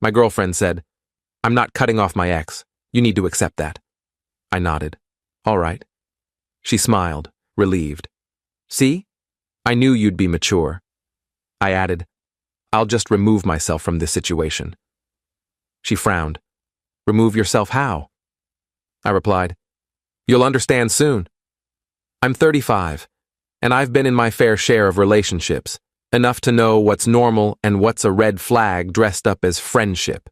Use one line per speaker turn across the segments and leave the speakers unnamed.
My girlfriend said, "I'm not cutting off my ex. You need to accept that." I nodded. "All right." She smiled, relieved. "See? I knew you'd be mature." I added, "I'll just remove myself from this situation." She frowned. "Remove yourself how?" I replied, "You'll understand soon. I'm 35, and I've been in my fair share of relationships, enough to know what's normal and what's a red flag dressed up as friendship."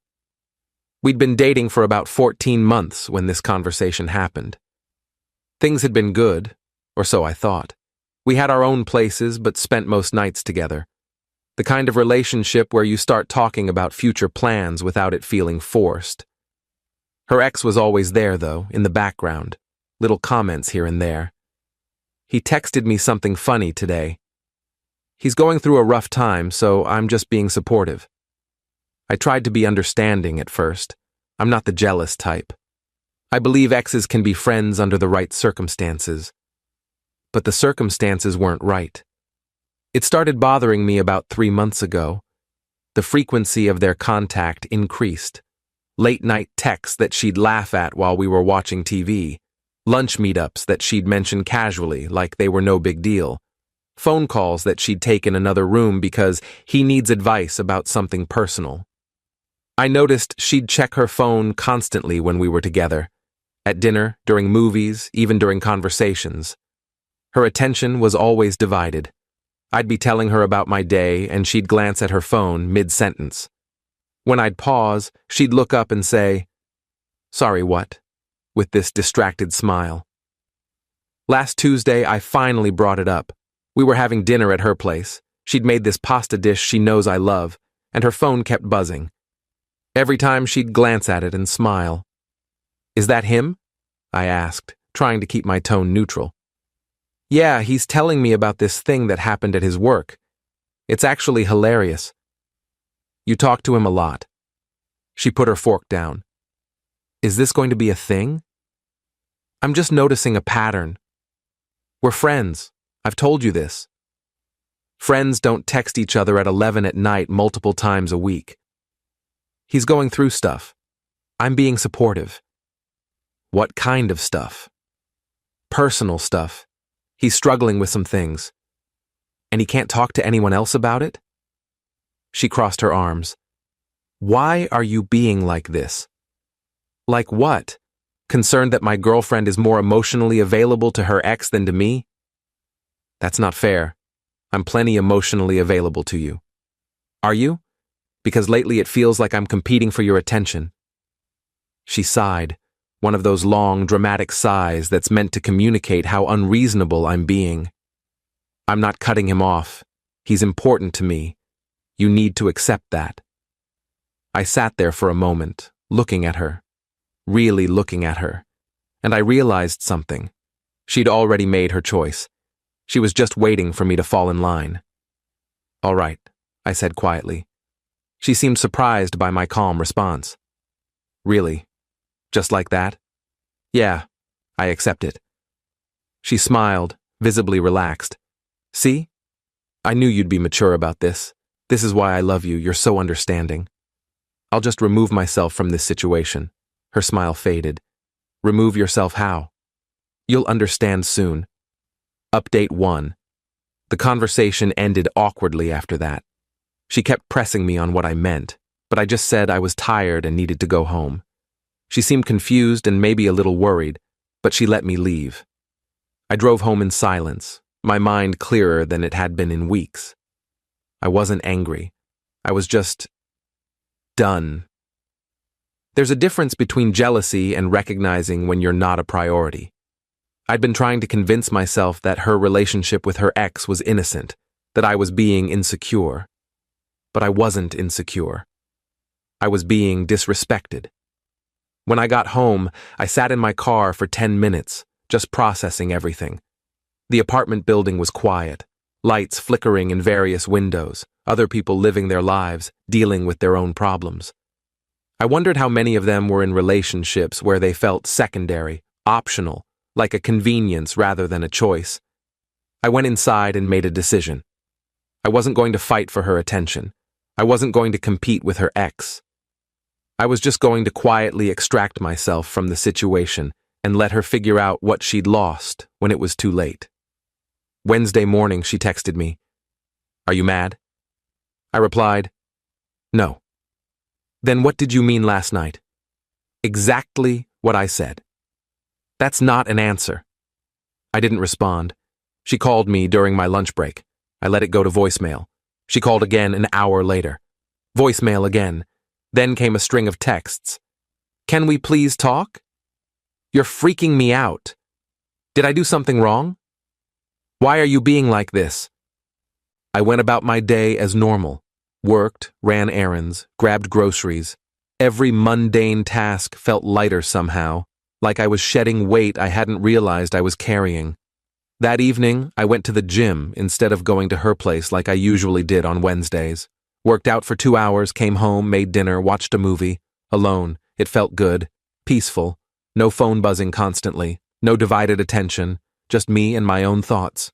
We'd been dating for about 14 months when this conversation happened. Things had been good, or so I thought. We had our own places but spent most nights together. The kind of relationship where you start talking about future plans without it feeling forced. Her ex was always there, though, in the background, little comments here and there. He texted me something funny today. He's going through a rough time, so I'm just being supportive. I tried to be understanding at first. I'm not the jealous type. I believe exes can be friends under the right circumstances. But the circumstances weren't right. It started bothering me about 3 months ago. The frequency of their contact increased. Late-night texts that she'd laugh at while we were watching TV. Lunch meetups that she'd mention casually, like they were no big deal. Phone calls that she'd take in another room because he needs advice about something personal. I noticed she'd check her phone constantly when we were together. At dinner, during movies, even during conversations. Her attention was always divided. I'd be telling her about my day, and she'd glance at her phone mid-sentence. When I'd pause, she'd look up and say, "Sorry, what?" with this distracted smile. Last Tuesday, I finally brought it up. We were having dinner at her place. She'd made this pasta dish she knows I love, and her phone kept buzzing. Every time she'd glance at it and smile. "Is that him?" I asked, trying to keep my tone neutral. "Yeah, he's telling me about this thing that happened at his work. It's actually hilarious." "You talk to him a lot." She put her fork down. "Is this going to be a thing?" "I'm just noticing a pattern. We're friends. I've told you this. Friends don't text each other at 11 at night multiple times a week. He's going through stuff. I'm being supportive." "What kind of stuff?" "Personal stuff. He's struggling with some things." "And he can't talk to anyone else about it?" She crossed her arms. "Why are you being like this?" "Like what? Concerned that my girlfriend is more emotionally available to her ex than to me?" "That's not fair. I'm plenty emotionally available to you." "Are you? Because lately it feels like I'm competing for your attention." She sighed, one of those long, dramatic sighs that's meant to communicate how unreasonable I'm being. "I'm not cutting him off. He's important to me. You need to accept that." I sat there for a moment, looking at her. Really looking at her. And I realized something. She'd already made her choice. She was just waiting for me to fall in line. "All right," I said quietly. She seemed surprised by my calm response. "Really? Just like that?" "Yeah, I accept it." She smiled, visibly relaxed. "See? I knew you'd be mature about this. This is why I love you. You're so understanding. I'll just remove myself from this situation." Her smile faded. "Remove yourself how?" "You'll understand soon." Update 1. The conversation ended awkwardly after that. She kept pressing me on what I meant, but I just said I was tired and needed to go home. She seemed confused and maybe a little worried, but she let me leave. I drove home in silence, my mind clearer than it had been in weeks. I wasn't angry. I was just done. There's a difference between jealousy and recognizing when you're not a priority. I'd been trying to convince myself that her relationship with her ex was innocent, that I was being insecure. But I wasn't insecure. I was being disrespected. When I got home, I sat in my car for 10 minutes, just processing everything. The apartment building was quiet, lights flickering in various windows, other people living their lives, dealing with their own problems. I wondered how many of them were in relationships where they felt secondary, optional, like a convenience rather than a choice. I went inside and made a decision. I wasn't going to fight for her attention. I wasn't going to compete with her ex. I was just going to quietly extract myself from the situation and let her figure out what she'd lost when it was too late. Wednesday morning, she texted me, "Are you mad?" I replied, "No." "Then what did you mean last night?" "Exactly what I said." "That's not an answer." I didn't respond. She called me during my lunch break. I let it go to voicemail. She called again an hour later. Voicemail again. Then came a string of texts. "Can we please talk? You're freaking me out. Did I do something wrong? Why are you being like this?" I went about my day as normal. Worked, ran errands, grabbed groceries. Every mundane task felt lighter somehow, like I was shedding weight I hadn't realized I was carrying. That evening, I went to the gym instead of going to her place like I usually did on Wednesdays. Worked out for 2 hours, came home, made dinner, watched a movie. Alone. It felt good. Peaceful. No phone buzzing constantly. No divided attention. Just me and my own thoughts.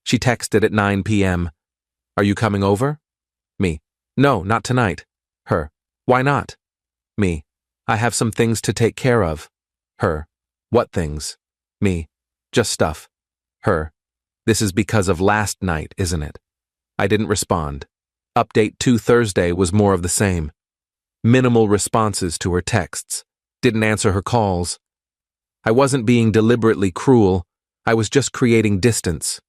She texted at 9 p.m. "Are you coming over?" Me. "No, not tonight." Her. "Why not?" Me. "I have some things to take care of." Her. "What things?" Me. "Just stuff." Her. "This is because of last night, isn't it?" I didn't respond. Update 2 Thursday was more of the same. Minimal responses to her texts. Didn't answer her calls. I wasn't being deliberately cruel. I was just creating distance.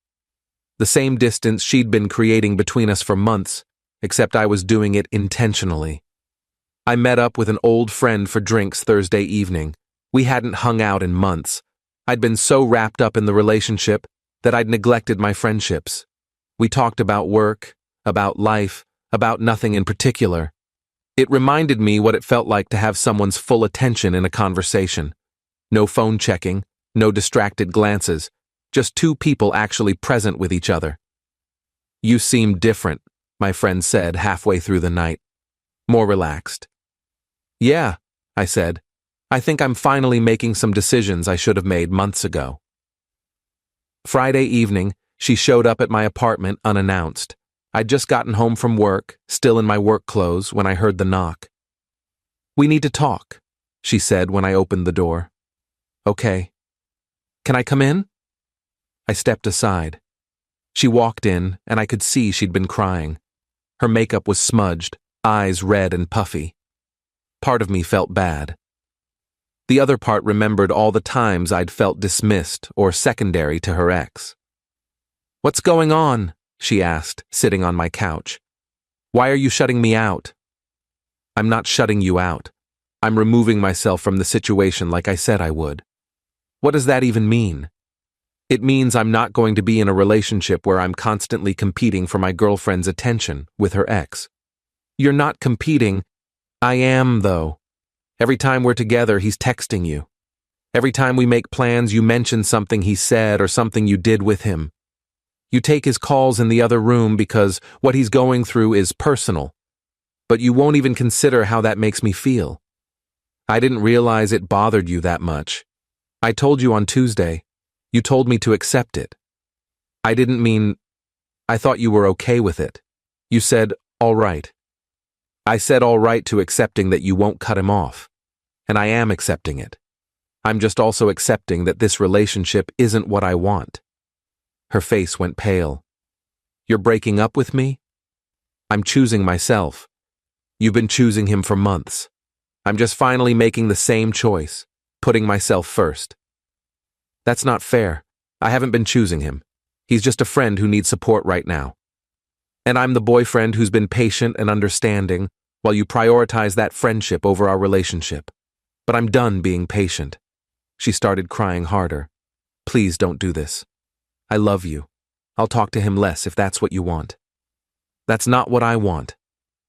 The same distance she'd been creating between us for months, except I was doing it intentionally. I met up with an old friend for drinks Thursday evening. We hadn't hung out in months. I'd been so wrapped up in the relationship that I'd neglected my friendships. We talked about work, about life, about nothing in particular. It reminded me what it felt like to have someone's full attention in a conversation. No phone checking, no distracted glances, just two people actually present with each other. "You seem different," my friend said halfway through the night. More relaxed. "Yeah," I said. "I think I'm finally making some decisions I should have made months ago." Friday evening, she showed up at my apartment unannounced. I'd just gotten home from work, still in my work clothes, when I heard the knock. "We need to talk," she said when I opened the door. "Okay. Can I come in?" I stepped aside. She walked in, and I could see she'd been crying. Her makeup was smudged, eyes red and puffy. Part of me felt bad. The other part remembered all the times I'd felt dismissed or secondary to her ex. "What's going on?" she asked, sitting on my couch. "Why are you shutting me out?" "I'm not shutting you out. I'm removing myself from the situation like I said I would." "What does that even mean?" "It means I'm not going to be in a relationship where I'm constantly competing for my girlfriend's attention with her ex." "You're not competing." "I am, though. Every time we're together, he's texting you. Every time we make plans, you mention something he said or something you did with him. You take his calls in the other room because what he's going through is personal. But you won't even consider how that makes me feel. I didn't realize it bothered you that much. I told you on Tuesday. You told me to accept it. I didn't mean... I thought you were okay with it. You said, all right. I said all right to accepting that you won't cut him off. And I am accepting it. I'm just also accepting that this relationship isn't what I want." Her face went pale. "You're breaking up with me?" "I'm choosing myself. You've been choosing him for months. I'm just finally making the same choice, putting myself first." "That's not fair. I haven't been choosing him. He's just a friend who needs support right now. And I'm the boyfriend who's been patient and understanding while you prioritize that friendship over our relationship. But I'm done being patient." She started crying harder. "Please don't do this. I love you. I'll talk to him less if that's what you want." "That's not what I want.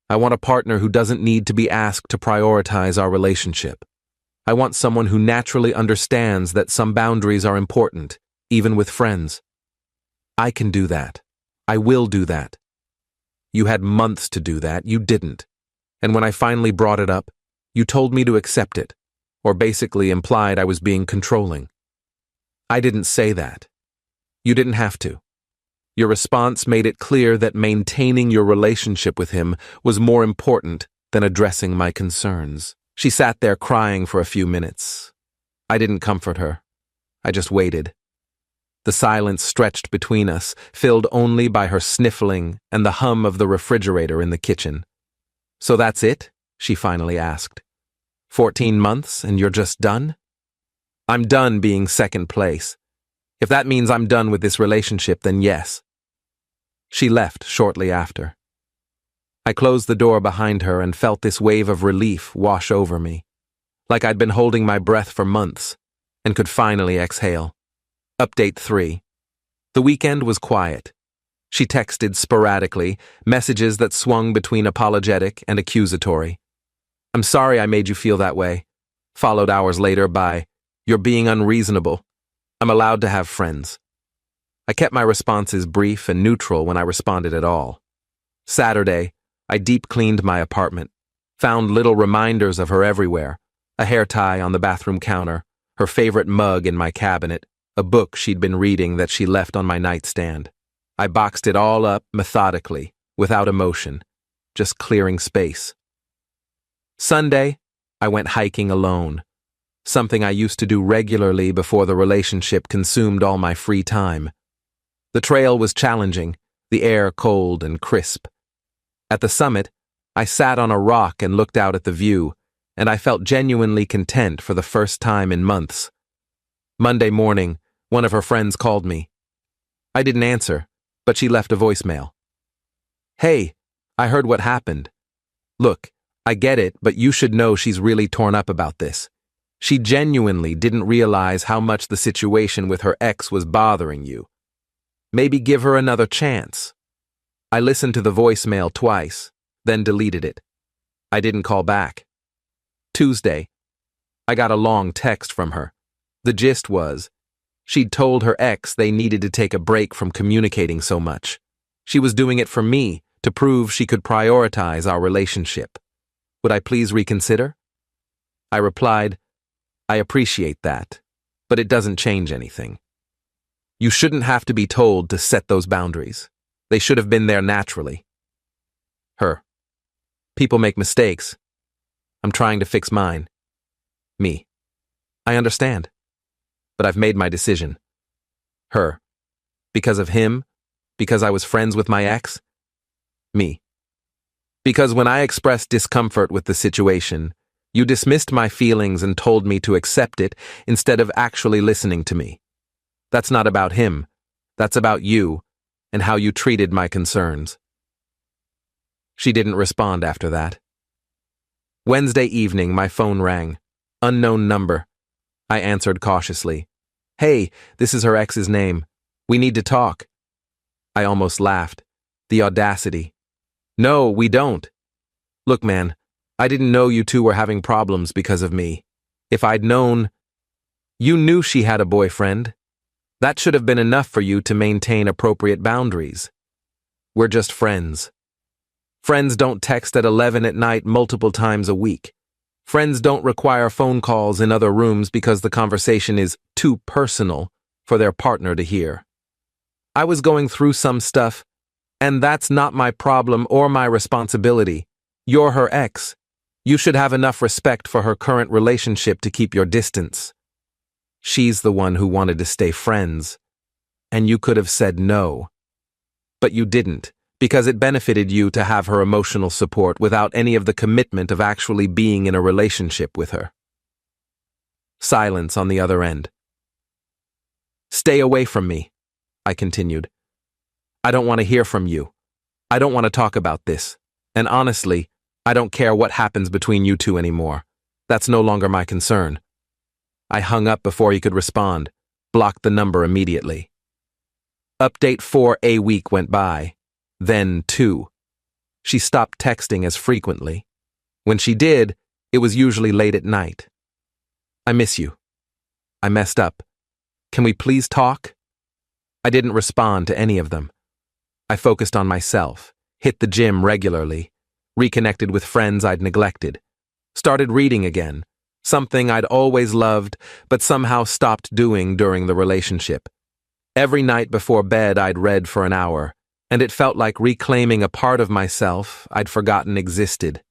I want a partner who doesn't need to be asked to prioritize our relationship. I want someone who naturally understands that some boundaries are important, even with friends. I can do that. I will do that. You had months to do that, you didn't. And when I finally brought it up, you told me to accept it, or basically implied I was being controlling. I didn't say that. You didn't have to. Your response made it clear that maintaining your relationship with him was more important than addressing my concerns. She sat there crying for a few minutes. I didn't comfort her. I just waited. The silence stretched between us, filled only by her sniffling and the hum of the refrigerator in the kitchen. "So that's it?" she finally asked. 14 months and you're just done? I'm done being second place. If that means I'm done with this relationship, then yes. She left shortly after. I closed the door behind her and felt this wave of relief wash over me, like I'd been holding my breath for months and could finally exhale. Update 3. The weekend was quiet. She texted sporadically, messages that swung between apologetic and accusatory. "I'm sorry I made you feel that way," followed hours later by, "You're being unreasonable. I'm allowed to have friends." I kept my responses brief and neutral when I responded at all. Saturday, I deep cleaned my apartment, found little reminders of her everywhere, a hair tie on the bathroom counter, her favorite mug in my cabinet, a book she'd been reading that she left on my nightstand. I boxed it all up methodically, without emotion, just clearing space. Sunday, I went hiking alone, something I used to do regularly before the relationship consumed all my free time. The trail was challenging, the air cold and crisp. At the summit, I sat on a rock and looked out at the view, and I felt genuinely content for the first time in months. Monday morning, one of her friends called me. I didn't answer, but she left a voicemail. "Hey, I heard what happened. Look, I get it, but you should know she's really torn up about this. She genuinely didn't realize how much the situation with her ex was bothering you. Maybe give her another chance." I listened to the voicemail twice, then deleted it. I didn't call back. Tuesday, I got a long text from her. The gist was, she'd told her ex they needed to take a break from communicating so much. She was doing it for me, to prove she could prioritize our relationship. Would I please reconsider? I replied, "I appreciate that, but it doesn't change anything. You shouldn't have to be told to set those boundaries. They should have been there naturally." Her. "People make mistakes. I'm trying to fix mine." Me. "I understand, but I've made my decision." Her. "Because of him? Because I was friends with my ex?" Me. "Because when I expressed discomfort with the situation, you dismissed my feelings and told me to accept it instead of actually listening to me. That's not about him. That's about you and how you treated my concerns." She didn't respond after that. Wednesday evening, my phone rang. Unknown number. I answered cautiously. "Hey, this is her ex's name. We need to talk." I almost laughed. The audacity. "No, we don't. Look, man, I didn't know you two were having problems because of me. If I'd known..." "You knew she had a boyfriend. That should have been enough for you to maintain appropriate boundaries. We're just friends. Friends don't text at 11 at night multiple times a week. Friends don't require phone calls in other rooms because the conversation is too personal for their partner to hear. I was going through some stuff, and that's not my problem or my responsibility. You're her ex. You should have enough respect for her current relationship to keep your distance. She's the one who wanted to stay friends, and you could have said no. But you didn't, because it benefited you to have her emotional support without any of the commitment of actually being in a relationship with her." Silence on the other end. "Stay away from me," I continued. "I don't want to hear from you. I don't want to talk about this. And honestly, I don't care what happens between you two anymore. That's no longer my concern." I hung up before he could respond, blocked the number immediately. Update 4. A week went by. Then 2. She stopped texting as frequently. When she did, it was usually late at night. "I miss you. I messed up. Can we please talk?" I didn't respond to any of them. I focused on myself, hit the gym regularly, reconnected with friends I'd neglected, started reading again, something I'd always loved but somehow stopped doing during the relationship. Every night before bed I'd read for an hour, and it felt like reclaiming a part of myself I'd forgotten existed.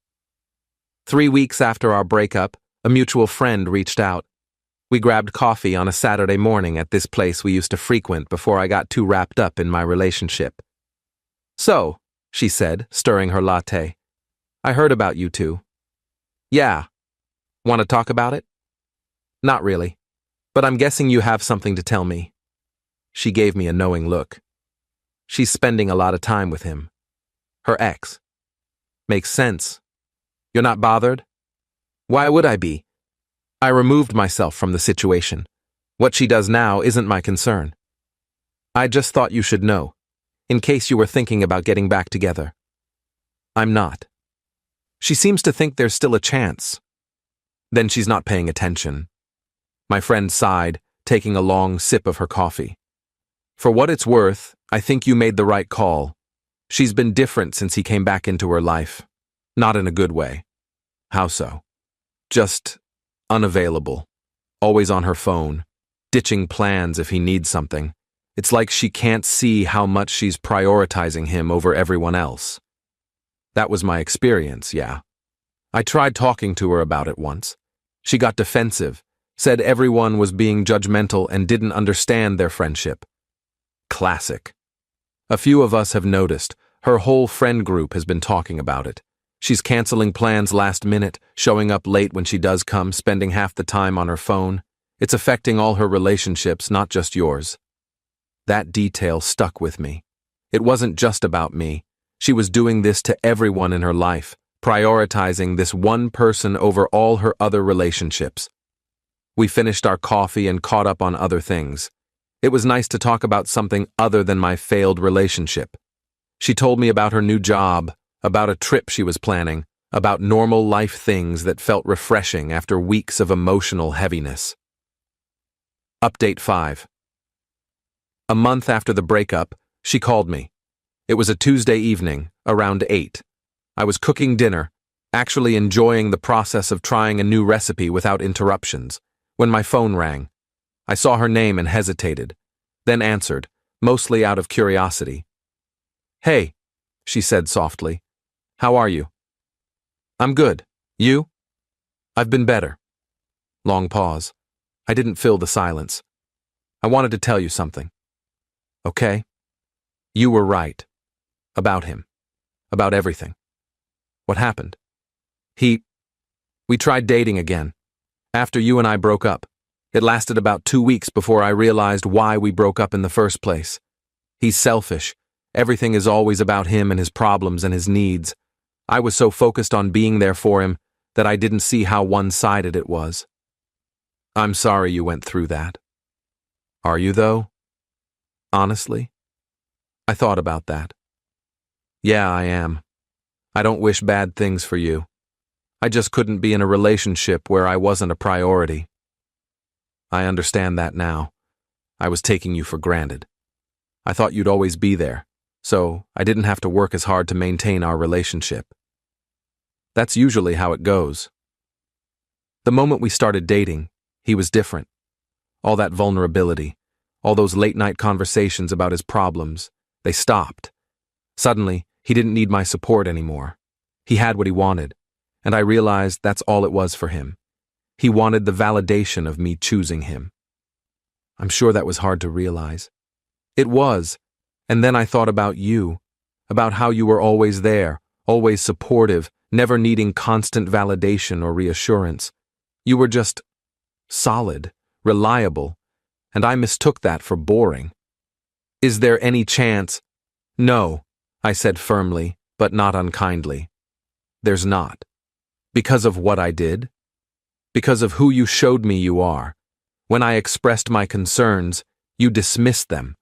3 weeks after our breakup, a mutual friend reached out. We grabbed coffee on a Saturday morning at this place we used to frequent before I got too wrapped up in my relationship. "So," she said, stirring her latte, "I heard about you two." "Yeah. Want to talk about it?" "Not really. But I'm guessing you have something to tell me." She gave me a knowing look. She's spending a lot of time with him. Her ex. Makes sense. You're not bothered? Why would I be? I removed myself from the situation. What she does now isn't my concern. I just thought you should know, in case you were thinking about getting back together. I'm not. She seems to think there's still a chance. Then she's not paying attention. My friend sighed, taking a long sip of her coffee. For what it's worth, I think you made the right call. She's been different since he came back into her life. Not in a good way. How so? Just unavailable. Always on her phone. Ditching plans if he needs something. It's like she can't see how much she's prioritizing him over everyone else. That was my experience, yeah. I tried talking to her about it once. She got defensive, said everyone was being judgmental and didn't understand their friendship. Classic. A few of us have noticed. Her whole friend group has been talking about it. She's canceling plans last minute, showing up late when she does come, spending half the time on her phone. It's affecting all her relationships, not just yours. That detail stuck with me. It wasn't just about me. She was doing this to everyone in her life, prioritizing this one person over all her other relationships. We finished our coffee and caught up on other things. It was nice to talk about something other than my failed relationship. She told me about her new job, about a trip she was planning, about normal life things that felt refreshing after weeks of emotional heaviness. Update 5. A month after the breakup, she called me. It was a Tuesday evening, around 8. I was cooking dinner, actually enjoying the process of trying a new recipe without interruptions, when my phone rang. I saw her name and hesitated, then answered, mostly out of curiosity. "Hey," she said softly. "How are you?" "I'm good. You?" "I've been better." Long pause. I didn't fill the silence. "I wanted to tell you something." "Okay." "You were right. About him. About everything." "What happened?" We tried dating again. After you and I broke up. It lasted about 2 weeks before I realized why we broke up in the first place. He's selfish. Everything is always about him and his problems and his needs. I was so focused on being there for him that I didn't see how one-sided it was. I'm sorry you went through that. Are you, though? Honestly? I thought about that. Yeah, I am. I don't wish bad things for you. I just couldn't be in a relationship where I wasn't a priority. I understand that now. I was taking you for granted. I thought you'd always be there, so I didn't have to work as hard to maintain our relationship. That's usually how it goes. The moment we started dating, he was different. All that vulnerability, all those late-night conversations about his problems, they stopped. Suddenly, he didn't need my support anymore. He had what he wanted, and I realized that's all it was for him. He wanted the validation of me choosing him. I'm sure that was hard to realize. It was, and then I thought about you, about how you were always there, always supportive, never needing constant validation or reassurance. You were just solid, reliable, and I mistook that for boring. Is there any chance? No, I said firmly, but not unkindly. There's not. Because of what I did? Because of who you showed me you are. When I expressed my concerns, you dismissed them.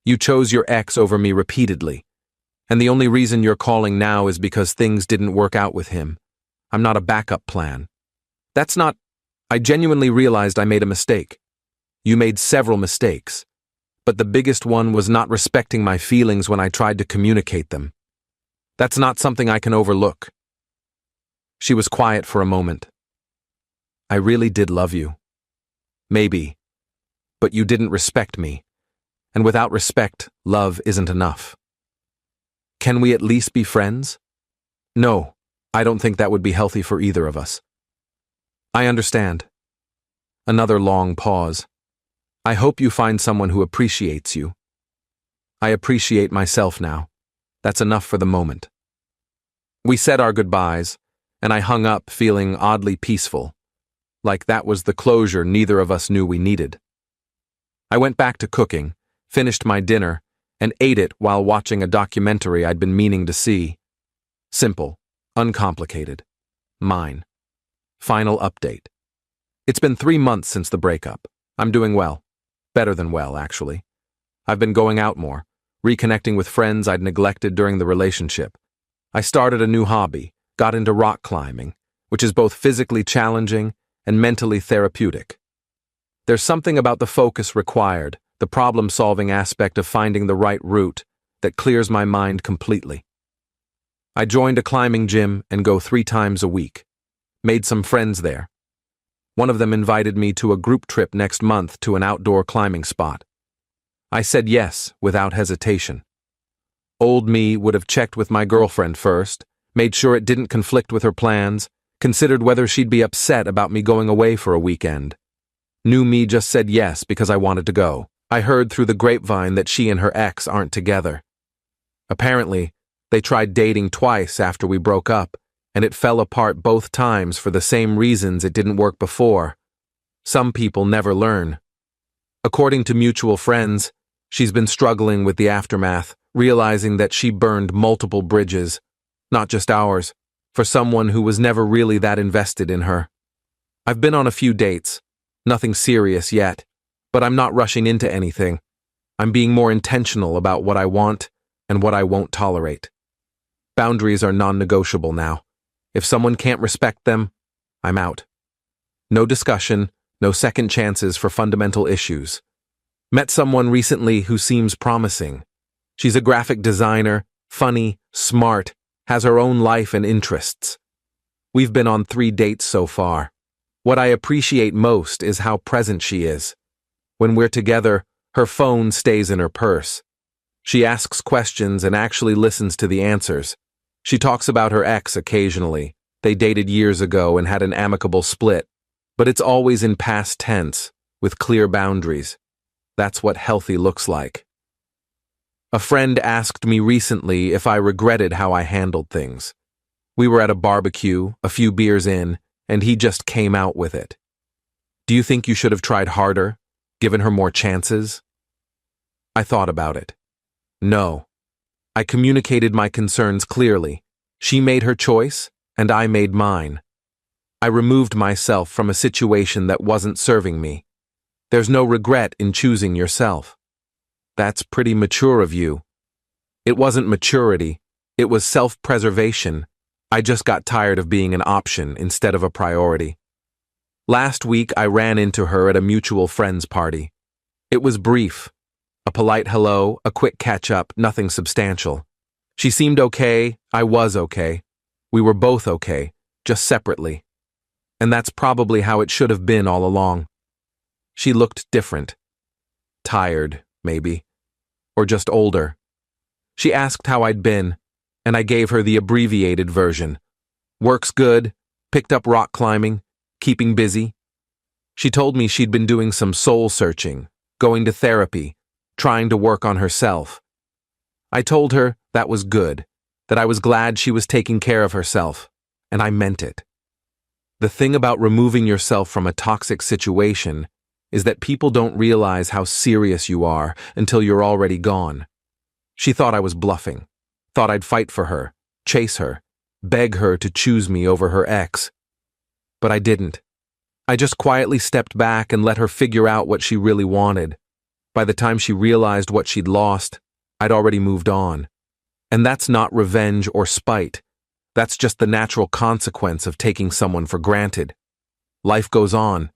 You chose your ex over me repeatedly. And the only reason you're calling now is because things didn't work out with him. I'm not a backup plan. That's not... I genuinely realized I made a mistake. You made several mistakes. But the biggest one was not respecting my feelings when I tried to communicate them. That's not something I can overlook. She was quiet for a moment. I really did love you. Maybe. But you didn't respect me. And without respect, love isn't enough. Can we at least be friends? No, I don't think that would be healthy for either of us. I understand. Another long pause. I hope you find someone who appreciates you. I appreciate myself now. That's enough for the moment. We said our goodbyes, and I hung up feeling oddly peaceful, like that was the closure neither of us knew we needed. I went back to cooking, finished my dinner, and ate it while watching a documentary I'd been meaning to see. Simple, uncomplicated. Mine. Final update. It's been 3 months since the breakup. I'm doing well. Better than well, actually. I've been going out more, reconnecting with friends I'd neglected during the relationship. I started a new hobby, got into rock climbing, which is both physically challenging and mentally therapeutic. There's something about the focus required, the problem-solving aspect of finding the right route, that clears my mind completely. I joined a climbing gym and go 3 times a week. Made some friends there. One of them invited me to a group trip next month to an outdoor climbing spot. I said yes, without hesitation. Old me would have checked with my girlfriend first, made sure it didn't conflict with her plans, considered whether she'd be upset about me going away for a weekend. New me just said yes because I wanted to go. I heard through the grapevine that she and her ex aren't together. Apparently, they tried dating twice after we broke up, and it fell apart both times for the same reasons it didn't work before. Some people never learn. According to mutual friends, she's been struggling with the aftermath, realizing that she burned multiple bridges, not just ours, for someone who was never really that invested in her. I've been on a few dates, nothing serious yet, but I'm not rushing into anything. I'm being more intentional about what I want and what I won't tolerate. Boundaries are non-negotiable now. If someone can't respect them, I'm out. No discussion, no second chances for fundamental issues. Met someone recently who seems promising. She's a graphic designer, funny, smart, has her own life and interests. We've been on 3 dates so far. What I appreciate most is how present she is. When we're together, her phone stays in her purse. She asks questions and actually listens to the answers. She talks about her ex occasionally. They dated years ago and had an amicable split, but it's always in past tense, with clear boundaries. That's what healthy looks like. A friend asked me recently if I regretted how I handled things. We were at a barbecue, a few beers in, and he just came out with it. Do you think you should have tried harder, given her more chances? I thought about it. No. I communicated my concerns clearly. She made her choice, and I made mine. I removed myself from a situation that wasn't serving me. There's no regret in choosing yourself. That's pretty mature of you. It wasn't maturity, it was self-preservation. I just got tired of being an option instead of a priority. Last week I ran into her at a mutual friend's party. It was brief. A polite hello, a quick catch-up, nothing substantial. She seemed okay, I was okay. We were both okay, just separately. And that's probably how it should have been all along. She looked different. Tired, maybe. Or just older. She asked how I'd been, and I gave her the abbreviated version. Work's good, picked up rock climbing, keeping busy. She told me she'd been doing some soul-searching, going to therapy, trying to work on herself. I told her that was good, that I was glad she was taking care of herself, and I meant it. The thing about removing yourself from a toxic situation is that people don't realize how serious you are until you're already gone. She thought I was bluffing, thought I'd fight for her, chase her, beg her to choose me over her ex. But I didn't. I just quietly stepped back and let her figure out what she really wanted. By the time she realized what she'd lost, I'd already moved on. And that's not revenge or spite. That's just the natural consequence of taking someone for granted. Life goes on.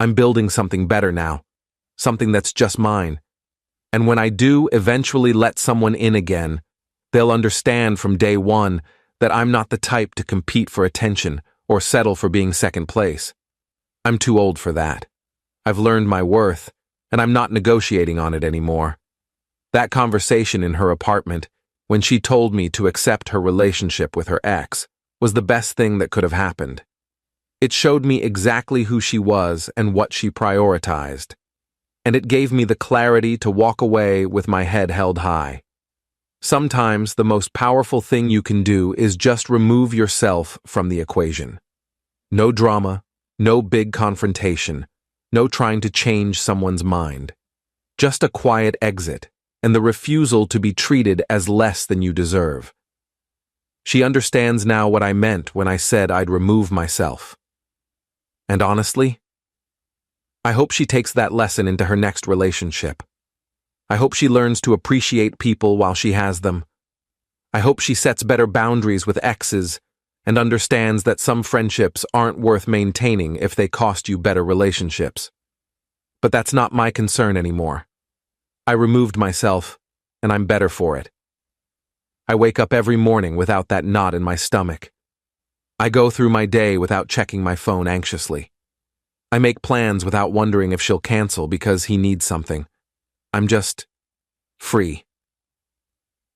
I'm building something better now. Something that's just mine. And when I do eventually let someone in again, they'll understand from day one that I'm not the type to compete for attention or settle for being second place. I'm too old for that. I've learned my worth, and I'm not negotiating on it anymore. That conversation in her apartment, when she told me to accept her relationship with her ex, was the best thing that could have happened. It showed me exactly who she was and what she prioritized, and it gave me the clarity to walk away with my head held high. Sometimes the most powerful thing you can do is just remove yourself from the equation. No drama, no big confrontation, no trying to change someone's mind. Just a quiet exit, and the refusal to be treated as less than you deserve. She understands now what I meant when I said I'd remove myself. And honestly, I hope she takes that lesson into her next relationship. I hope she learns to appreciate people while she has them. I hope she sets better boundaries with exes and understands that some friendships aren't worth maintaining if they cost you better relationships. But that's not my concern anymore. I removed myself, and I'm better for it. I wake up every morning without that knot in my stomach. I go through my day without checking my phone anxiously. I make plans without wondering if she'll cancel because he needs something. I'm just free.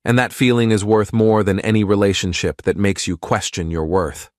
And that feeling is worth more than any relationship that makes you question your worth.